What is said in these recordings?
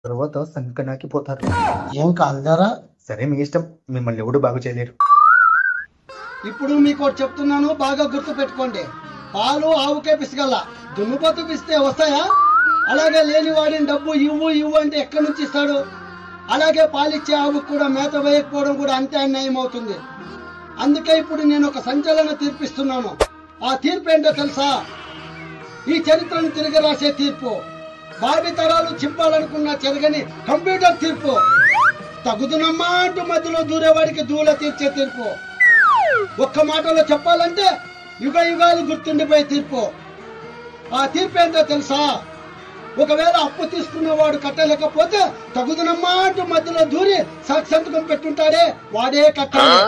తర్వాత సంకనాకి పోతారు. ఏం కాదురా. సరే మీ ఇష్టం, మిమ్మల్ని ఎవడు బాగు చేయలేరు. ఇప్పుడు మీకు ఒకటి చెప్తున్నాను, బాగా గుర్తు పెట్టుకోండి. పాలు ఆవుకే పిసగల, దున్నుపోతు పిస్తే వస్తాయా? అలాగే లేని వాడిని డబ్బు ఇవ్వు అంటే ఎక్కడి నుంచి ఇస్తాడు? అలాగే పాలిచ్చే ఆవుకు కూడా మేత వేయకపోవడం కూడా అంతే అన్యాయం అవుతుంది. అందుకే ఇప్పుడు నేను ఒక సంచలన తీర్పిస్తున్నాను. ఆ తీర్పు ఏంటో తెలుసా? ఈ చరిత్రను తిరిగి రాసే తీర్పు. భావి తరాలు చింపాలనుకున్న చెరగని కంప్యూటర్ తీర్పు. తగుదునమ్మా అంటూ మధ్యలో దూరేవాడికి దూల తీర్చే తీర్పు. ఒక్క మాటలో చెప్పాలంటే యుగ యుగాలు గుర్తుండిపోయే తీర్పు. ఆ తీర్పు ఏంటో తెలుసా? ఒకవేళ అప్పు తీసుకున్నవాడు కట్టలేకపోతే తగుదునమ్మా అంటూ మధ్యలో దూరి సంతకం పెట్టుంటాడే వాడే కట్టాలి.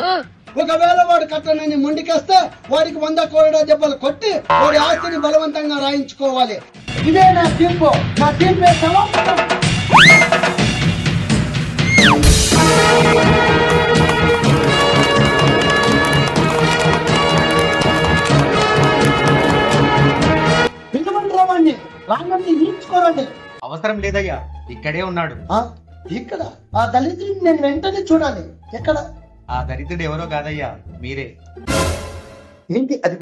ఒకవేళ వాడు కట్టనని మొండికేస్తే వాడికి 100 కోరడా దెబ్బలు కొట్టి వాడి ఆస్తిని బలవంతంగా రాయించుకోవాలి. ఇదే నా తీర్పు. నా తీర్పే సమాప్తం. పిల్లవండి రాంగండి ఈడ్చుకోరండి. అవసరం లేదయ్యా, ఇక్కడే ఉన్నాడు. ఇక్కడ ఆ దళితుడిని నేను వెంటనే చూడాలి. ఎక్కడ? ఆ దరిద్రుడు ఎవరో కాదయ్యా, మీరే. ఏంటి అది?